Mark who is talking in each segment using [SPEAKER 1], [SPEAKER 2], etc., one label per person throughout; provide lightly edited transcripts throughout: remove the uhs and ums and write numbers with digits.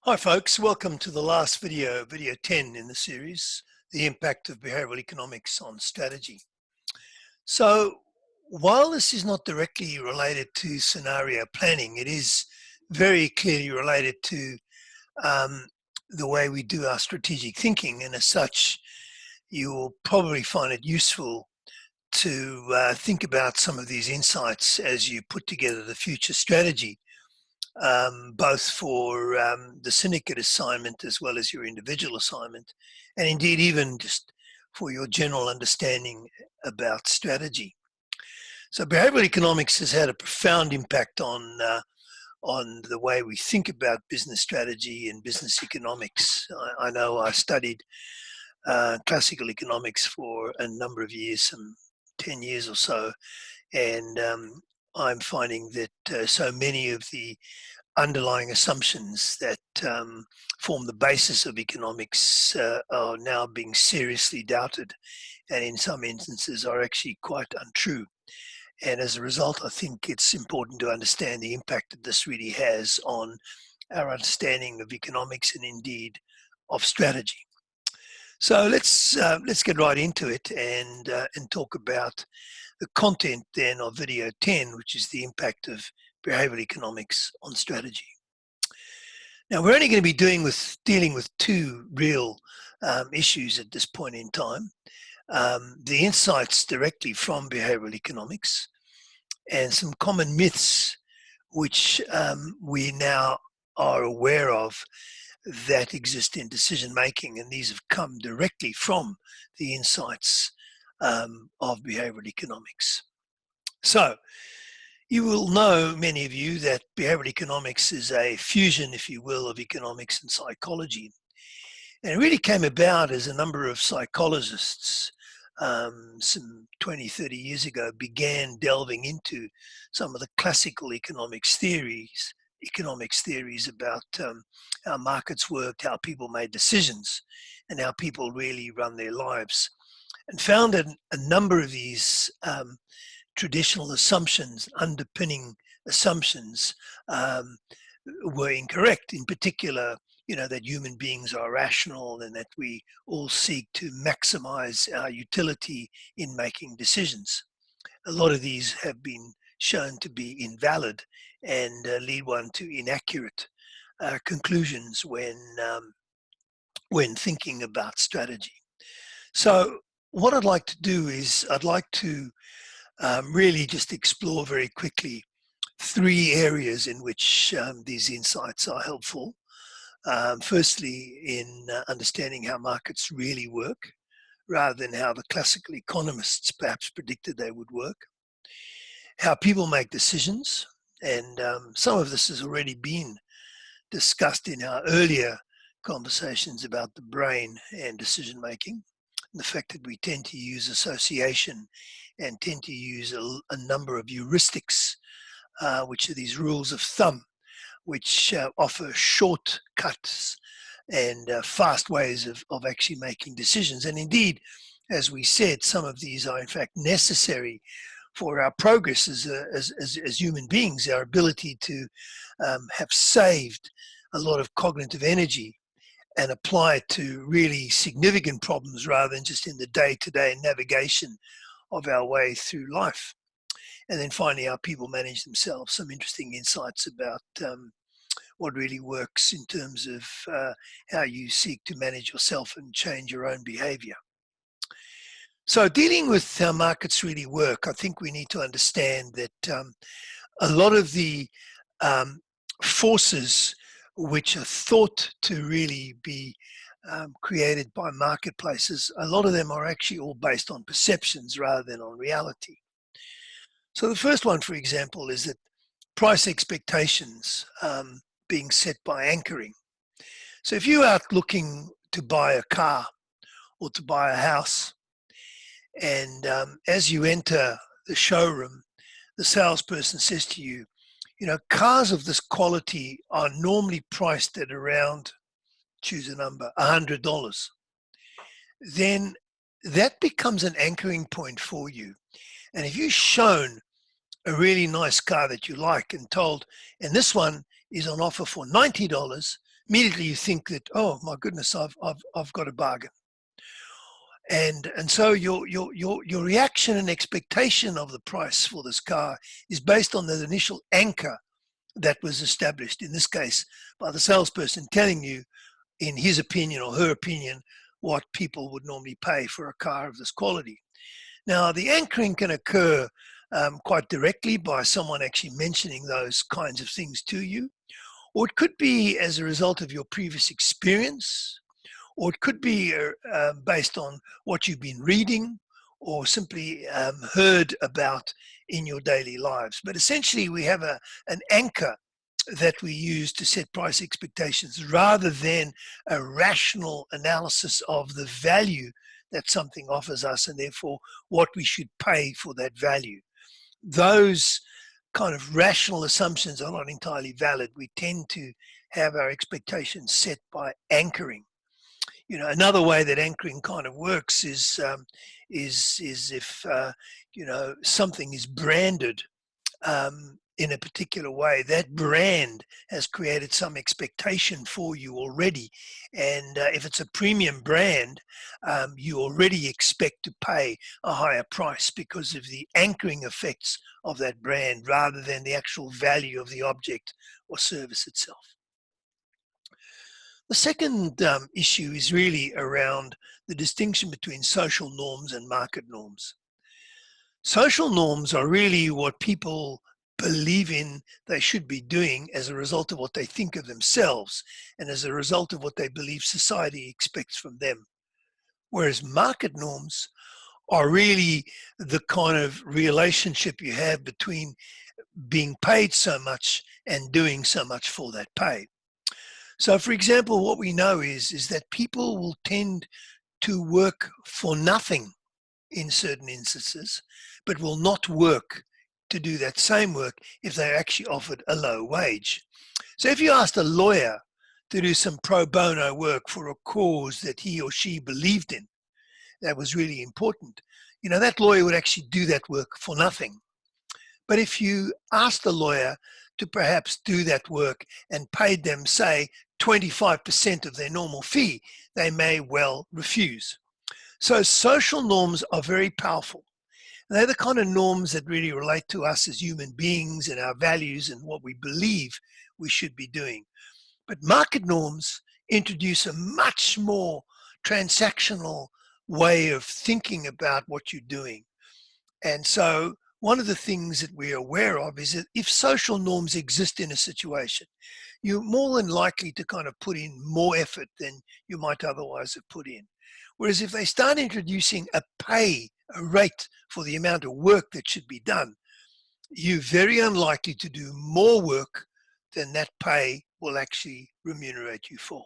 [SPEAKER 1] Hi folks, welcome to the last video, video 10 in the series, the impact of behavioral economics on strategy. So while this is not directly related to scenario planning, it is very clearly related to the way we do our strategic thinking, and as such, you will probably find it useful to think about some of these insights as you put together the future strategy. Both for the syndicate assignment as well as your individual assignment, and indeed even just for your general understanding about strategy. So behavioral economics has had a profound impact on the way we think about business strategy and business economics. I know I studied classical economics for a number of years, some 10 years or so, and I'm finding that so many of the underlying assumptions that form the basis of economics are now being seriously doubted, and in some instances are actually quite untrue. And as a result, I think it's important to understand the impact that this really has on our understanding of economics and indeed of strategy. So let's get right into it and talk about the content then of video 10, which is the impact of behavioral economics on strategy. Now, we're only going to be dealing with two real issues at this point in time. The insights directly from behavioral economics and some common myths which we now are aware of that exist in decision making, and these have come directly from the insights of behavioral economics. So you will know, many of you, that behavioral economics is a fusion, if you will, of economics and psychology. And it really came about as a number of psychologists some 20, 30 years ago began delving into some of the classical economics theories about how markets worked, how people made decisions, and how people really run their lives, and found that a number of these traditional assumptions, underpinning assumptions, were incorrect. In particular, that human beings are rational and that we all seek to maximize our utility in making decisions. A lot of these have been shown to be invalid and lead one to inaccurate conclusions when thinking about strategy. So what I'd like to do is I'd like to really just explore very quickly three areas in which these insights are helpful. Firstly, in understanding how markets really work, rather than how the classical economists perhaps predicted they would work. How people make decisions, and some of this has already been discussed in our earlier conversations about the brain and decision making. The fact that we tend to use association and tend to use a number of heuristics, which are these rules of thumb, which offer shortcuts and fast ways of actually making decisions. And indeed, as we said, some of these are in fact necessary for our progress as human beings, our ability to have saved a lot of cognitive energy and apply it to really significant problems rather than just in the day-to-day navigation of our way through life. And then finally, how people manage themselves, some interesting insights about what really works in terms of how you seek to manage yourself and change your own behavior. So dealing with how markets really work, I think we need to understand that a lot of the forces which are thought to really be created by marketplaces, a lot of them are actually all based on perceptions rather than on reality. So the first one, for example, is that price expectations being set by anchoring. So if you're out looking to buy a car or to buy a house, and as you enter the showroom, the salesperson says to you, cars of this quality are normally priced at around, choose a number, $100. Then that becomes an anchoring point for you. And if you're shown a really nice car that you like and told, and this one is on offer for $90, immediately you think that, oh my goodness, I've got a bargain. And so your reaction and expectation of the price for this car is based on that initial anchor that was established, in this case, by the salesperson telling you, in his opinion or her opinion, what people would normally pay for a car of this quality. Now, the anchoring can occur quite directly by someone actually mentioning those kinds of things to you, or it could be as a result of your previous experience, or it could be based on what you've been reading or simply heard about in your daily lives. But essentially, we have an anchor that we use to set price expectations rather than a rational analysis of the value that something offers us and therefore what we should pay for that value. Those kind of rational assumptions are not entirely valid. We tend to have our expectations set by anchoring. You know, another way that anchoring kind of works is if something is branded in a particular way, that brand has created some expectation for you already. And if it's a premium brand, you already expect to pay a higher price because of the anchoring effects of that brand rather than the actual value of the object or service itself. The second issue is really around the distinction between social norms and market norms. Social norms are really what people believe in they should be doing as a result of what they think of themselves and as a result of what they believe society expects from them. Whereas market norms are really the kind of relationship you have between being paid so much and doing so much for that pay. So for example, what we know is that people will tend to work for nothing in certain instances, but will not work to do that same work if they're actually offered a low wage. So if you asked a lawyer to do some pro bono work for a cause that he or she believed in, that was really important, you know, that lawyer would actually do that work for nothing. But if you asked the lawyer to perhaps do that work and paid them, say, 25% of their normal fee, they may well refuse. So social norms are very powerful. They're the kind of norms that really relate to us as human beings and our values and what we believe we should be doing. But market norms introduce a much more transactional way of thinking about what you're doing. And so one of the things that we're aware of is that if social norms exist in a situation, you're more than likely to kind of put in more effort than you might otherwise have put in. Whereas if they start introducing a rate for the amount of work that should be done, you're very unlikely to do more work than that pay will actually remunerate you for.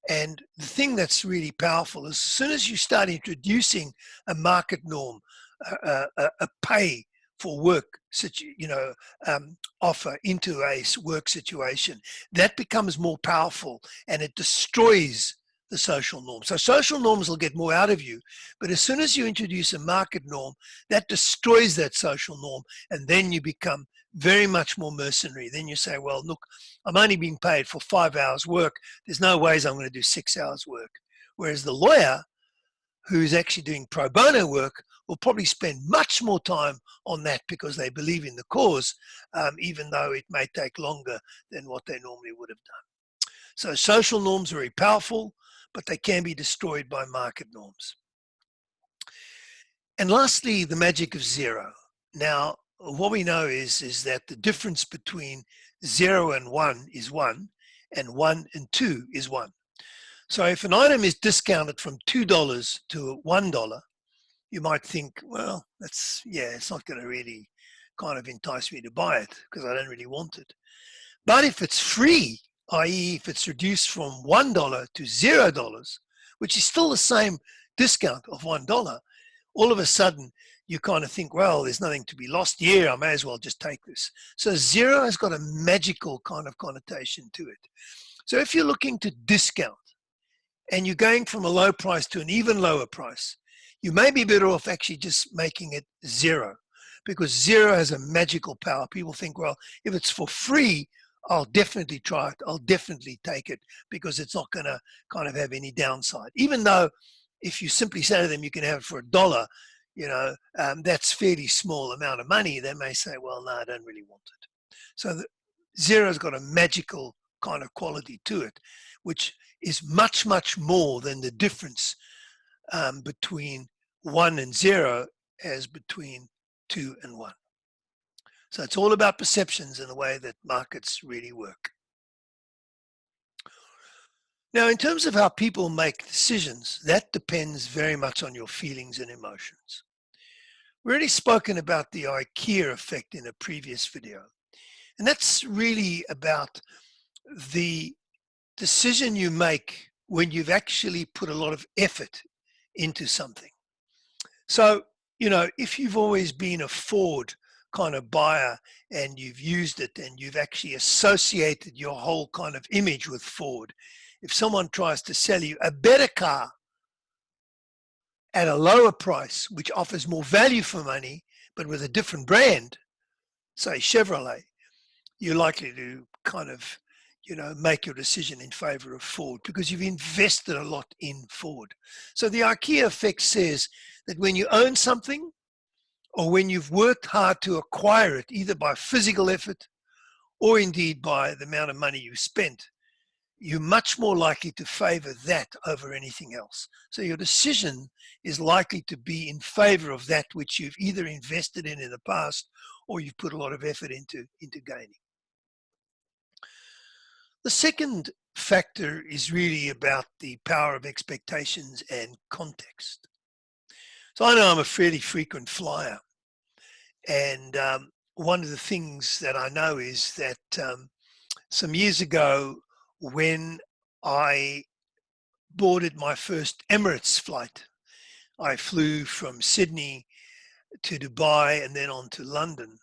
[SPEAKER 1] And the thing that's really powerful is as soon as you start introducing a market norm, a pay for work, offer into a work situation, that becomes more powerful and it destroys the social norm. So social norms will get more out of you, but as soon as you introduce a market norm, that destroys that social norm, and then you become very much more mercenary. Then you say, well, look, I'm only being paid for 5 hours work. There's no ways I'm going to do 6 hours work. Whereas the lawyer who's actually doing pro bono work will probably spend much more time on that because they believe in the cause, even though it may take longer than what they normally would have done. So social norms are very powerful, but they can be destroyed by market norms. And lastly, the magic of zero. Now, what we know is that the difference between 0 and 1 is 1, and 1 and 2 is 1. So if an item is discounted from $2 to $1, you might think, well, it's not going to really kind of entice me to buy it because I don't really want it. But if it's free, i.e. if it's reduced from $1 to $0, which is still the same discount of $1, all of a sudden you kind of think, well, there's nothing to be lost here. I may as well just take this. So zero has got a magical kind of connotation to it. So if you're looking to discount and you're going from a low price to an even lower price, you may be better off actually just making it zero, because zero has a magical power. People think, well, if it's for free, I'll definitely try it. I'll definitely take it because it's not going to kind of have any downside. Even though if you simply say to them, you can have it for $1, that's fairly small amount of money. They may say, well, no, I don't really want it. So the zero's got a magical kind of quality to it, which is much, much more than the difference between 1 and 0 as between 2 and 1. So it's all about perceptions and the way that markets really work. Now, in terms of how people make decisions, that depends very much on your feelings and emotions. We've already spoken about the IKEA effect in a previous video, and that's really about the decision you make when you've actually put a lot of effort into something. So, if you've always been a Ford kind of buyer and you've used it and you've actually associated your whole kind of image with Ford, if someone tries to sell you a better car at a lower price, which offers more value for money, but with a different brand, say Chevrolet, you're likely to kind of, make your decision in favor of Ford because you've invested a lot in Ford. So the IKEA effect says that when you own something or when you've worked hard to acquire it, either by physical effort or indeed by the amount of money you spent, you're much more likely to favor that over anything else. So your decision is likely to be in favor of that which you've either invested in the past or you've put a lot of effort into gaining. The second factor is really about the power of expectations and context. So I know I'm a fairly frequent flyer, and one of the things that I know is that some years ago when I boarded my first Emirates flight, I flew from Sydney to Dubai and then on to London.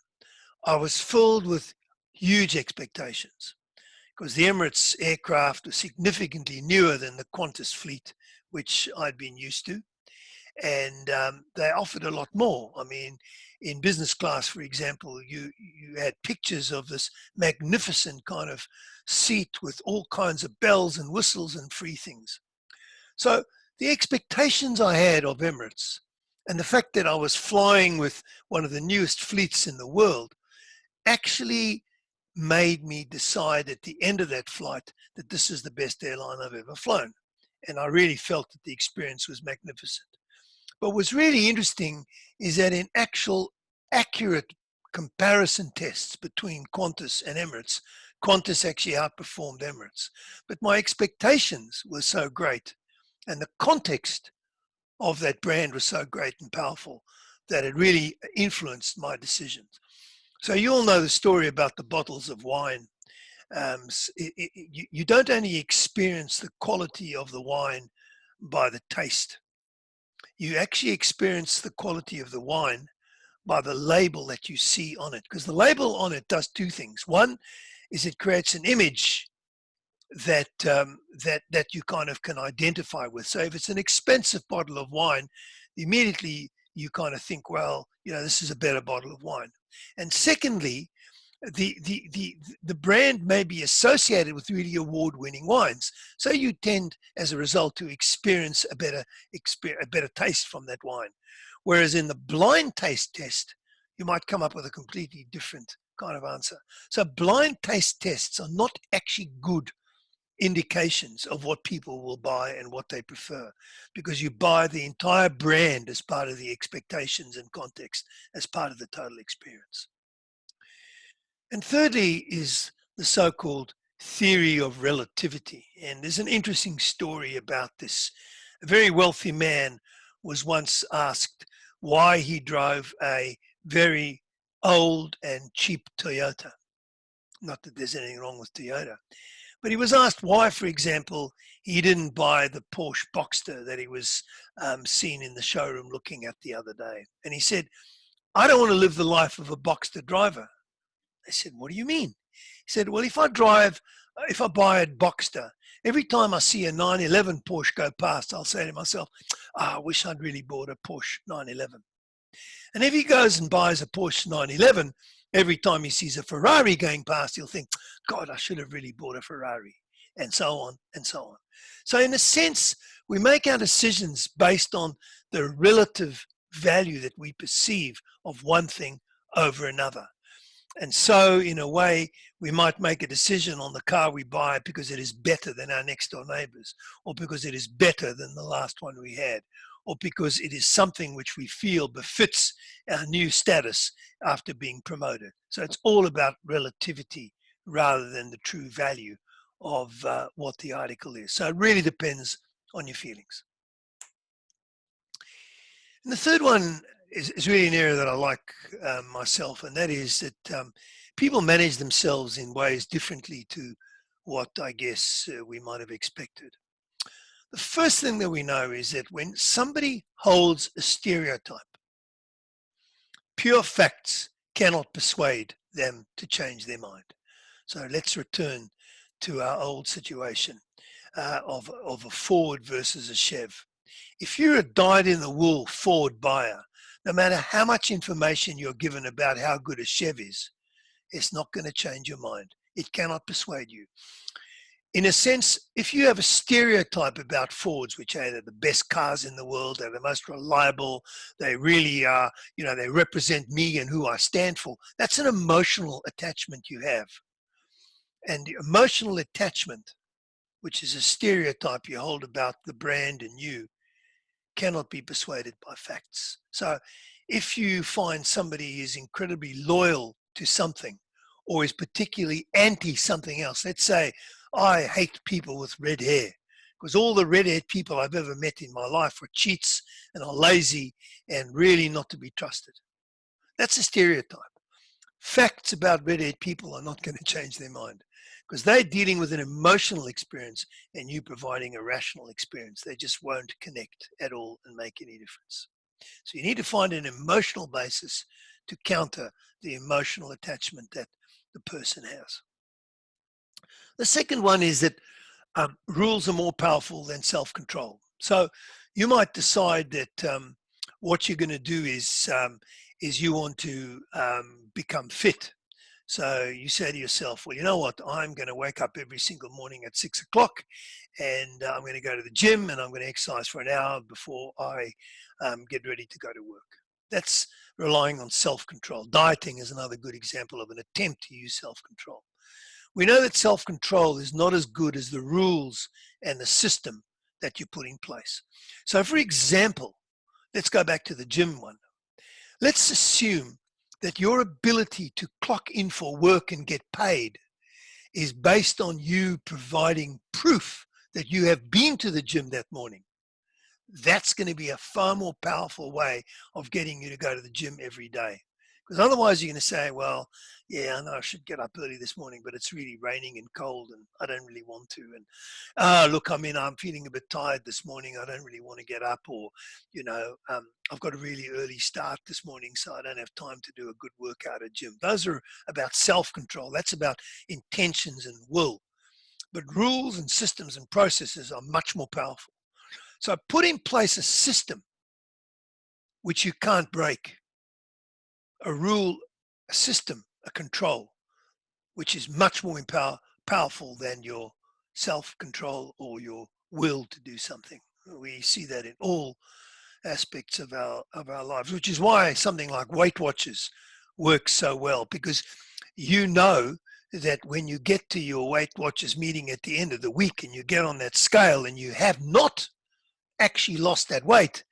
[SPEAKER 1] I was filled with huge expectations because the Emirates aircraft was significantly newer than the Qantas fleet, which I'd been used to. And they offered a lot more. I mean, in business class, for example, you had pictures of this magnificent kind of seat with all kinds of bells and whistles and free things. So the expectations I had of Emirates and the fact that I was flying with one of the newest fleets in the world actually made me decide at the end of that flight that this is the best airline I've ever flown. And I really felt that the experience was magnificent. But what's really interesting is that in actual accurate comparison tests between Qantas and Emirates, Qantas actually outperformed Emirates. But my expectations were so great and the context of that brand was so great and powerful that it really influenced my decisions. So you all know the story about the bottles of wine. You don't only experience the quality of the wine by the taste. You actually experience the quality of the wine by the label that you see on it, because the label on it does two things. One is it creates an image that that you kind of can identify with. So if it's an expensive bottle of wine, immediately you kind of think, well, this is a better bottle of wine. And secondly, the brand may be associated with really award-winning wines, so you tend, as a result, to experience a better taste from that wine. Whereas in the blind taste test, you might come up with a completely different kind of answer. So blind taste tests are not actually good indications of what people will buy and what they prefer, because you buy the entire brand as part of the expectations and context, as part of the total experience. And thirdly is the so-called theory of relativity. And there's an interesting story about this. A very wealthy man was once asked why he drove a very old and cheap Toyota. Not that there's anything wrong with Toyota. But he was asked why, for example, he didn't buy the Porsche Boxster that he was seen in the showroom looking at the other day. And he said, I don't want to live the life of a Boxster driver. They said, what do you mean? He said, well, if I buy a Boxster, every time I see a 911 Porsche go past, I'll say to myself, I wish I'd really bought a Porsche 911. And if he goes and buys a Porsche 911, Every time he sees a Ferrari going past, he'll think, God, I should have really bought a Ferrari, and so on and so on. So in a sense, we make our decisions based on the relative value that we perceive of one thing over another. And so, in a way, we might make a decision on the car we buy because it is better than our next door neighbors, or because it is better than the last one we had, or because it is something which we feel befits our new status after being promoted. So it's all about relativity rather than the true value of what the article is. So it really depends on your feelings. And the third one is really an area that I like myself, and that is that people manage themselves in ways differently to what I guess we might have expected. The first thing that we know is that when somebody holds a stereotype, pure facts cannot persuade them to change their mind. So let's return to our old situation of a Ford versus a Chev. If you're a dyed-in-the-wool Ford buyer, no matter how much information you're given about how good a Chev is, it's not going to change your mind. It cannot persuade you. In a sense, if you have a stereotype about Fords, which are the best cars in the world, they're the most reliable, they really are, they represent me and who I stand for, that's an emotional attachment you have. And the emotional attachment, which is a stereotype you hold about the brand and you, cannot be persuaded by facts. So if you find somebody is incredibly loyal to something or is particularly anti something else, let's say, I hate people with red hair because all the red-haired people I've ever met in my life were cheats and are lazy and really not to be trusted. That's a stereotype. Facts about red-haired people are not going to change their mind because they're dealing with an emotional experience and you providing a rational experience. They just won't connect at all and make any difference. So you need to find an emotional basis to counter the emotional attachment that the person has. The second one is that rules are more powerful than self-control. So you might decide that what you're going to do is you want to become fit. So you say to yourself, well, you know what, I'm going to wake up every single morning at 6 o'clock and I'm going to go to the gym and I'm going to exercise for an hour before I get ready to go to work. That's relying on self-control. Dieting is another good example of an attempt to use self-control. We know that self-control is not as good as the rules and the system that you put in place. So for example, let's go back to the gym one. Let's assume that your ability to clock in for work and get paid is based on you providing proof that you have been to the gym that morning. That's going to be a far more powerful way of getting you to go to the gym every day. Because otherwise you're going to say, well, yeah, I know I should get up early this morning, but it's really raining and cold and I don't really want to. And look, I'm feeling a bit tired this morning. I don't really want to get up, or, I've got a really early start this morning, so I don't have time to do a good workout at gym. Those are about self-control. That's about intentions and will. But rules and systems and processes are much more powerful. So put in place a system which you can't break, a rule, a system, a control, which is much more powerful than your self-control or your will to do something. We see that in all aspects of our lives, which is why something like Weight Watchers works so well, because you know that when you get to your Weight Watchers meeting at the end of the week and you get on that scale and you have not actually lost that weight,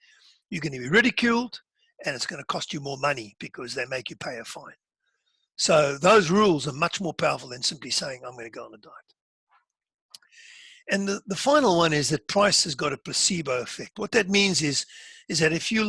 [SPEAKER 1] you're going to be ridiculed and it's going to cost you more money because they make you pay a fine. So those rules are much more powerful than simply saying, I'm going to go on a diet. And the final one is that price has got a placebo effect. What that means is that if you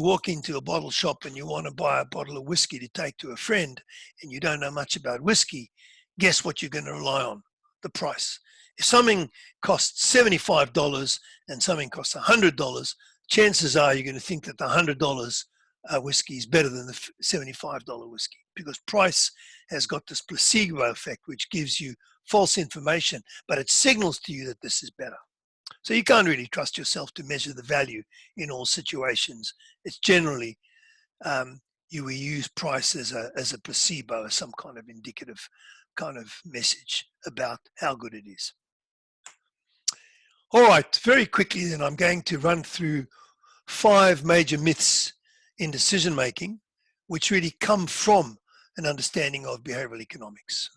[SPEAKER 1] walk into a bottle shop and you want to buy a bottle of whiskey to take to a friend and you don't know much about whiskey, guess what you're going to rely on? The price. If something costs $75 and something costs $100, chances are you're going to think that the $100 whiskey is better than the $75 whiskey, because price has got this placebo effect, which gives you false information, but it signals to you that this is better. So you can't really trust yourself to measure the value in all situations. It's generally we use price as a placebo, as some kind of indicative kind of message about how good it is. All right, very quickly then, I'm going to run through 5 major myths in decision making, which really come from an understanding of behavioral economics.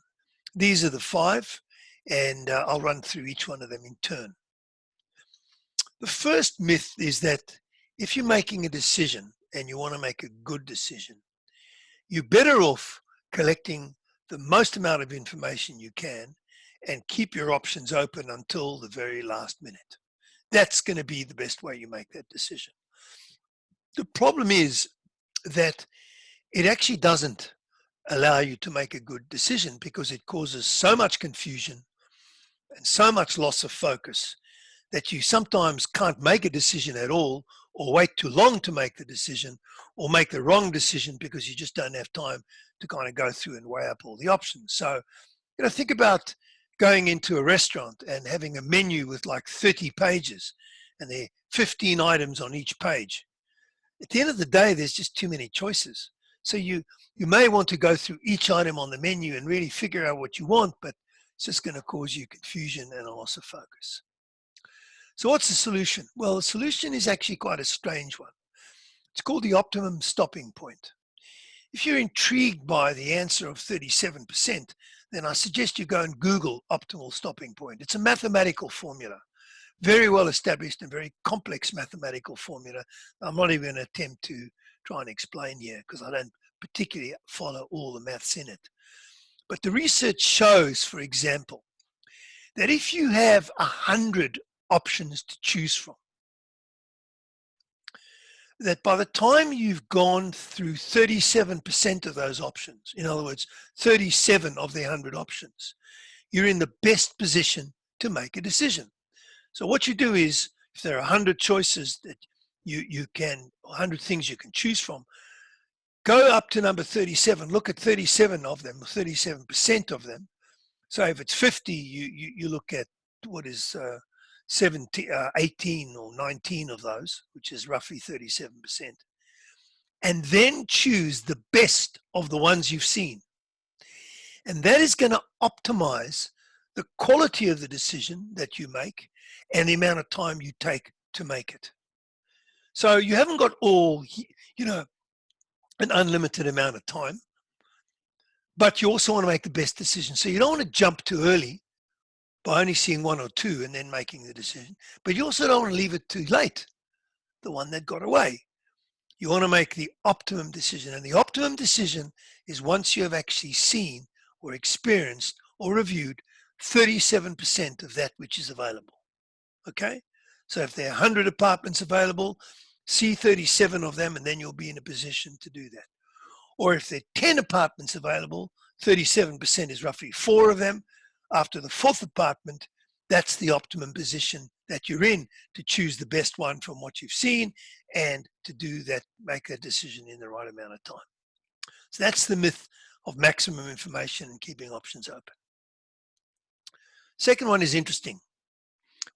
[SPEAKER 1] These are the 5, and I'll run through each one of them in turn. The first myth is that if you're making a decision and you want to make a good decision, you're better off collecting the most amount of information you can and keep your options open until the very last minute. That's going to be the best way you make that decision. The problem is that it actually doesn't allow you to make a good decision because it causes so much confusion and so much loss of focus that you sometimes can't make a decision at all, or wait too long to make the decision, or make the wrong decision because you just don't have time to kind of go through and weigh up all the options. So, think about going into a restaurant and having a menu with like 30 pages and there are 15 items on each page. At the end of the day, there's just too many choices. So you may want to go through each item on the menu and really figure out what you want, but it's just going to cause you confusion and a loss of focus. So what's the solution? Well, the solution is actually quite a strange one. It's called the optimum stopping point. If you're intrigued by the answer of 37%, then I suggest you go and Google optimal stopping point. It's a mathematical formula, very well established and very complex mathematical formula. I'm not even going to attempt to try and explain here because I don't particularly follow all the maths in it. But the research shows, for example, that if you have 100 options to choose from, that by the time you've gone through 37% of those options, in other words, 37 of the 100 options, you're in the best position to make a decision. So what you do is, if there are 100 choices that you can, 100 things you can choose from, go up to number 37, look at 37 of them, 37% of them. So if it's 50, you look at what is 18 or 19 of those, which is roughly 37%. And then choose the best of the ones you've seen. And that is going to optimize the quality of the decision that you make and the amount of time you take to make it. So you haven't got all, an unlimited amount of time, but you also want to make the best decision. So you don't want to jump too early by only seeing 1 or 2 and then making the decision. But you also don't want to leave it too late, the one that got away. You want to make the optimum decision. And the optimum decision is once you have actually seen or experienced or reviewed 37% of that which is available. Okay? So if there are 100 apartments available, see 37 of them and then you'll be in a position to do that. Or if there are 10 apartments available, 37% is roughly 4 of them. After the 4th apartment, that's the optimum position that you're in to choose the best one from what you've seen and to do that, make that decision in the right amount of time. So that's the myth of maximum information and keeping options open. Second one is interesting.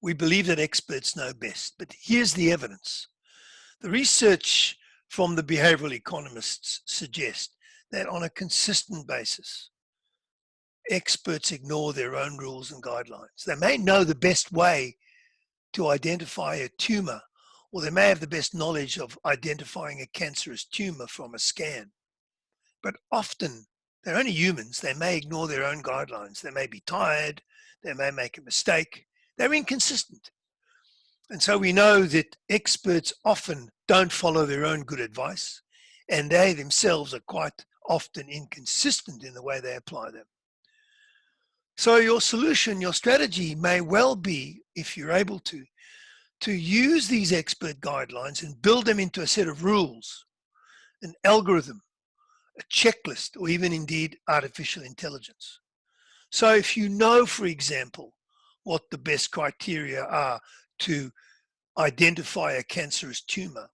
[SPEAKER 1] We believe that experts know best, but here's the evidence. The research from the behavioral economists suggests that on a consistent basis, experts ignore their own rules and guidelines. They may know the best way to identify a tumor, or they may have the best knowledge of identifying a cancerous tumor from a scan. But often, they're only humans. They may ignore their own guidelines. They may be tired. They may make a mistake. They're inconsistent. And so we know that experts often don't follow their own good advice, and they themselves are quite often inconsistent in the way they apply them. So your solution, your strategy may well be, if you're able to use these expert guidelines and build them into a set of rules, an algorithm, a checklist, or even indeed artificial intelligence. So if you know, for example, what the best criteria are to identify a cancerous tumor,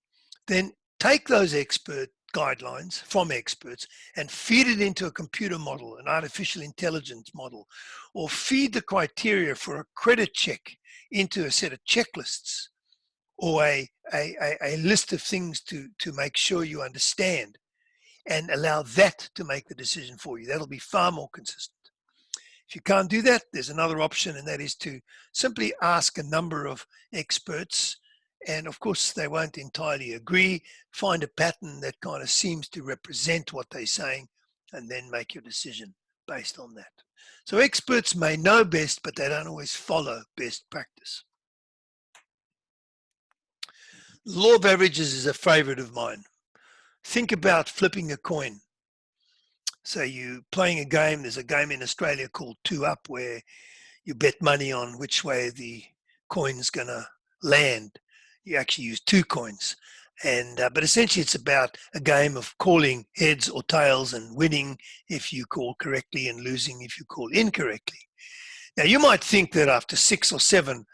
[SPEAKER 1] then take those expert guidelines from experts and feed it into a computer model, an artificial intelligence model, or feed the criteria for a credit check into a set of checklists or a list of things to make sure you understand. and allow that to make the decision for you. That'll be far more consistent. If you can't do that, there's another option, and that is to simply ask a number of experts. And of course, they won't entirely agree. Find a pattern that kind of seems to represent what they're saying, and then make your decision based on that. So experts may know best, but they don't always follow best practice. The law of averages is a favorite of mine. Think about flipping a coin. So you playing a game. There's a game in Australia called Two Up where you bet money on which way the coin's going to land. You actually use two coins. But essentially it's about a game of calling heads or tails and winning if you call correctly and losing if you call incorrectly. Now you might think that after 6 or 7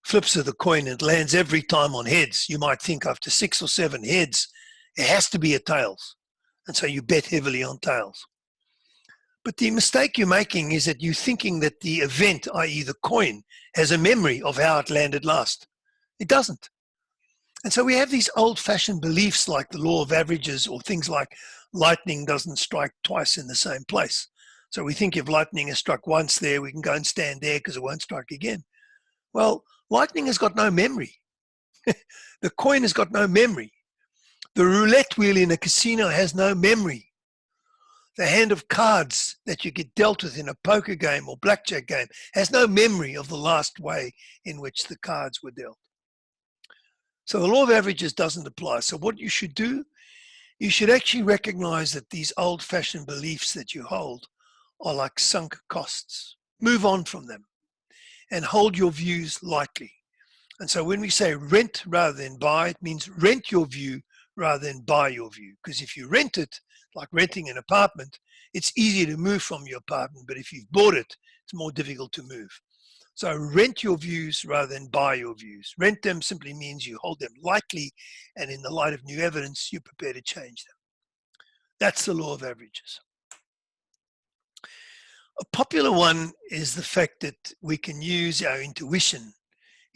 [SPEAKER 1] flips of the coin it lands every time on heads. You might think after 6 or 7 heads it has to be a tails. And so you bet heavily on tails. But the mistake you're making is that you're thinking that the event, i.e. the coin, has a memory of how it landed last. It doesn't. And so we have these old-fashioned beliefs like the law of averages, or things like lightning doesn't strike twice in the same place. So we think if lightning has struck once there, we can go and stand there because it won't strike again. Well, lightning has got no memory. The coin has got no memory. The roulette wheel in a casino has no memory. The hand of cards that you get dealt with in a poker game or blackjack game has no memory of the last way in which the cards were dealt. So the law of averages doesn't apply. So what you should do, you should actually recognize that these old-fashioned beliefs that you hold are like sunk costs. Move on from them and hold your views lightly. And so when we say rent rather than buy, it means rent your view rather than buy your view. Because if you rent it, like renting an apartment, it's easy to move from your apartment, but if you've bought it, it's more difficult to move. So rent your views rather than buy your views. Rent them simply means you hold them lightly, and in the light of new evidence, you're prepared to change them. That's the law of averages. A popular one is the fact that we can use our intuition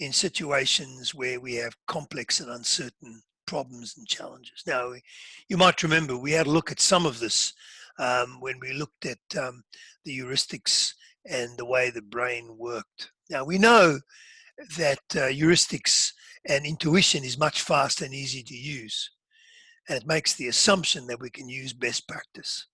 [SPEAKER 1] in situations where we have complex and uncertain problems and challenges. Now, you might remember we had a look at some of this when we looked at the heuristics and the way the brain worked. Now, we know that heuristics and intuition is much faster and easy to use, and it makes the assumption that we can use best practice.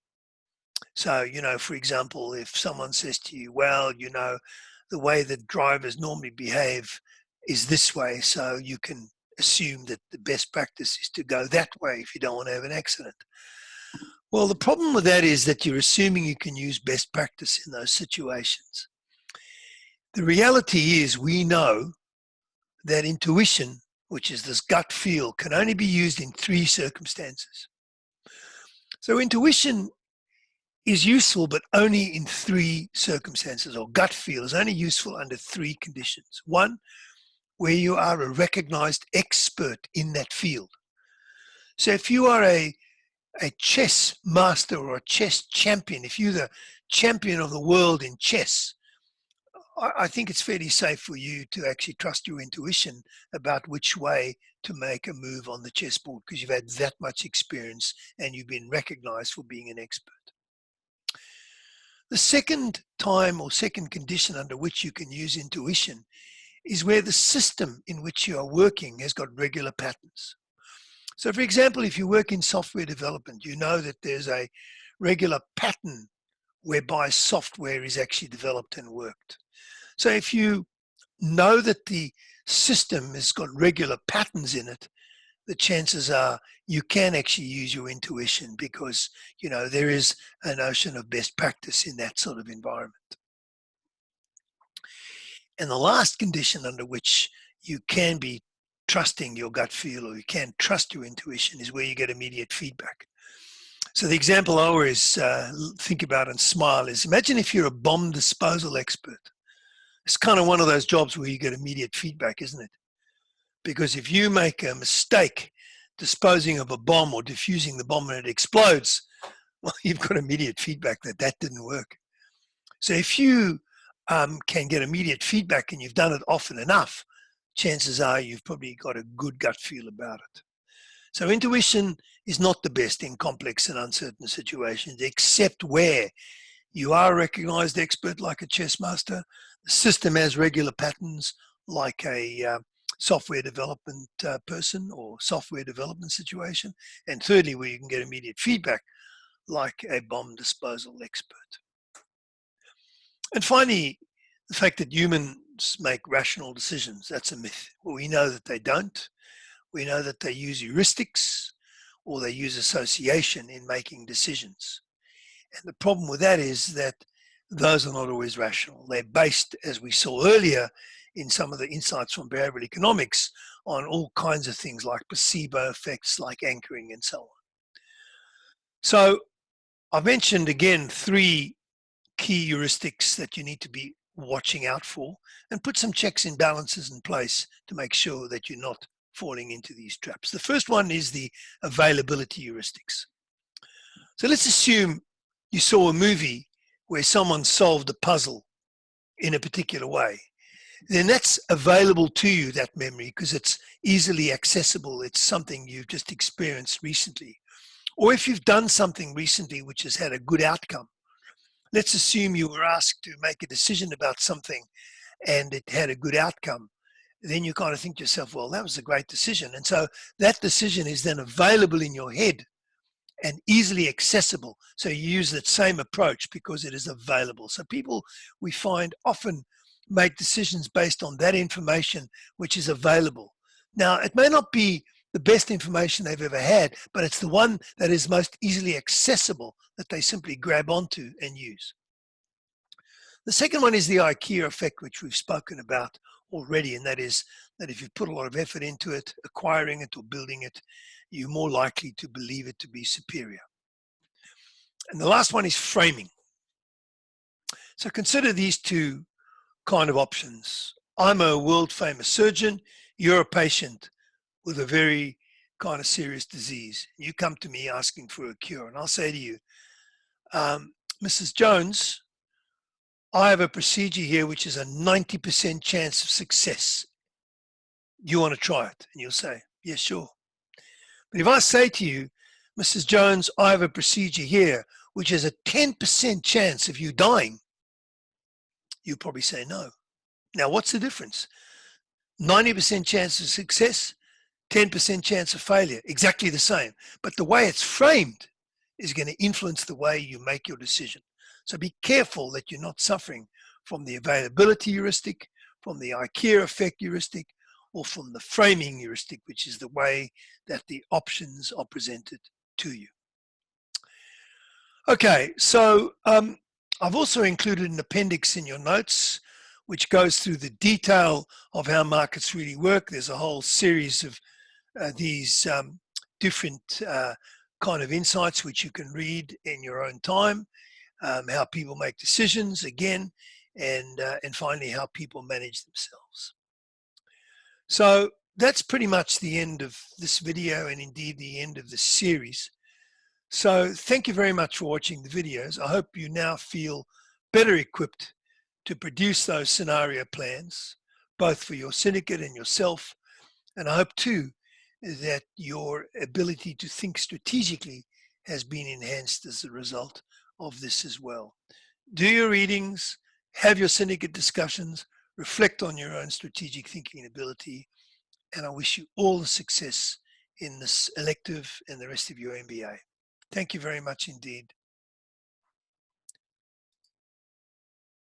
[SPEAKER 1] So, for example, if someone says to you, well, the way that drivers normally behave is this way, so you can assume that the best practice is to go that way if you don't want to have an accident. Well, the problem with that is that you're assuming you can use best practice in those situations. The reality is we know that intuition, which is this gut feel, can only be used in 3 circumstances. So intuition is useful, but only in 3 circumstances, or gut feel is only useful under 3 conditions. 1, where you are a recognized expert in that field. So if you are a chess master or a chess champion, if you're the champion of the world in chess, I think it's fairly safe for you to actually trust your intuition about which way to make a move on the chessboard, because you've had that much experience and you've been recognized for being an expert. The second time or second condition under which you can use intuition is where the system in which you are working has got regular patterns. So for example, if you work in software development, you know that there's a regular pattern whereby software is actually developed and worked. So if you know that the system has got regular patterns in it, the chances are you can actually use your intuition, because there is a notion of best practice in that sort of environment. And the last condition under which you can be trusting your gut feel, or you can trust your intuition, is where you get immediate feedback. So the example I always think about and smile is, imagine if you're a bomb disposal expert. It's kind of one of those jobs where you get immediate feedback, isn't it? Because if you make a mistake disposing of a bomb or diffusing the bomb and it explodes, well, you've got immediate feedback that that didn't work. So if you can get immediate feedback and you've done it often enough, chances are you've probably got a good gut feel about it. So intuition is not the best in complex and uncertain situations, except where you are a recognized expert like a chess master, the system has regular patterns like a software development person or software development situation, and thirdly, where you can get immediate feedback like a bomb disposal expert. And finally, the fact that humans make rational decisions, that's a myth. Well, we know that they don't. We know that they use heuristics or they use association in making decisions. And the problem with that is that those are not always rational. They're based, as we saw earlier in some of the insights from behavioral economics, on all kinds of things like placebo effects, like anchoring and so on. So I've mentioned again 3 key heuristics that you need to be watching out for, and put some checks and balances in place to make sure that you're not falling into these traps. The first one is the availability heuristics. So let's assume you saw a movie where someone solved a puzzle in a particular way. Then that's available to you, that memory, because it's easily accessible. It's something you've just experienced recently. Or if you've done something recently which has had a good outcome, let's assume you were asked to make a decision about something and it had a good outcome. Then you kind of think to yourself, well, that was a great decision. And so that decision is then available in your head and easily accessible. So you use that same approach because it is available. So people, we find, often make decisions based on that information which is available. Now, it may not be the best information they've ever had, but it's the one that is most easily accessible that they simply grab onto and use. The second one is the IKEA effect, which we've spoken about already, and that is that if you put a lot of effort into it, acquiring it or building it, you're more likely to believe it to be superior. And the last one is framing. So consider these 2 kind of options. I'm a world famous surgeon, you're a patient with a very kind of serious disease. You come to me asking for a cure, and I'll say to you, Mrs. Jones, I have a procedure here which is a 90% chance of success. You want to try it? And you'll say, yes, sure. But if I say to you, Mrs. Jones, I have a procedure here which has a 10% chance of you dying, you probably say no. Now, what's the difference? 90% chance of success, 10% chance of failure, exactly the same. But the way it's framed is going to influence the way you make your decision. So be careful that you're not suffering from the availability heuristic, from the IKEA effect heuristic, or from the framing heuristic, which is the way that the options are presented to you. Okay, so I've also included an appendix in your notes, which goes through the detail of how markets really work. There's a whole series of these different kind of insights which you can read in your own time, how people make decisions again, and finally how people manage themselves. So that's pretty much the end of this video, and indeed the end of the series. So thank you very much for watching the videos. I hope you now feel better equipped to produce those scenario plans, both for your syndicate and yourself. And I hope too that your ability to think strategically has been enhanced as a result of this as well. Do your readings, have your syndicate discussions, reflect on your own strategic thinking ability, and I wish you all the success in this elective and the rest of your MBA. Thank you very much indeed.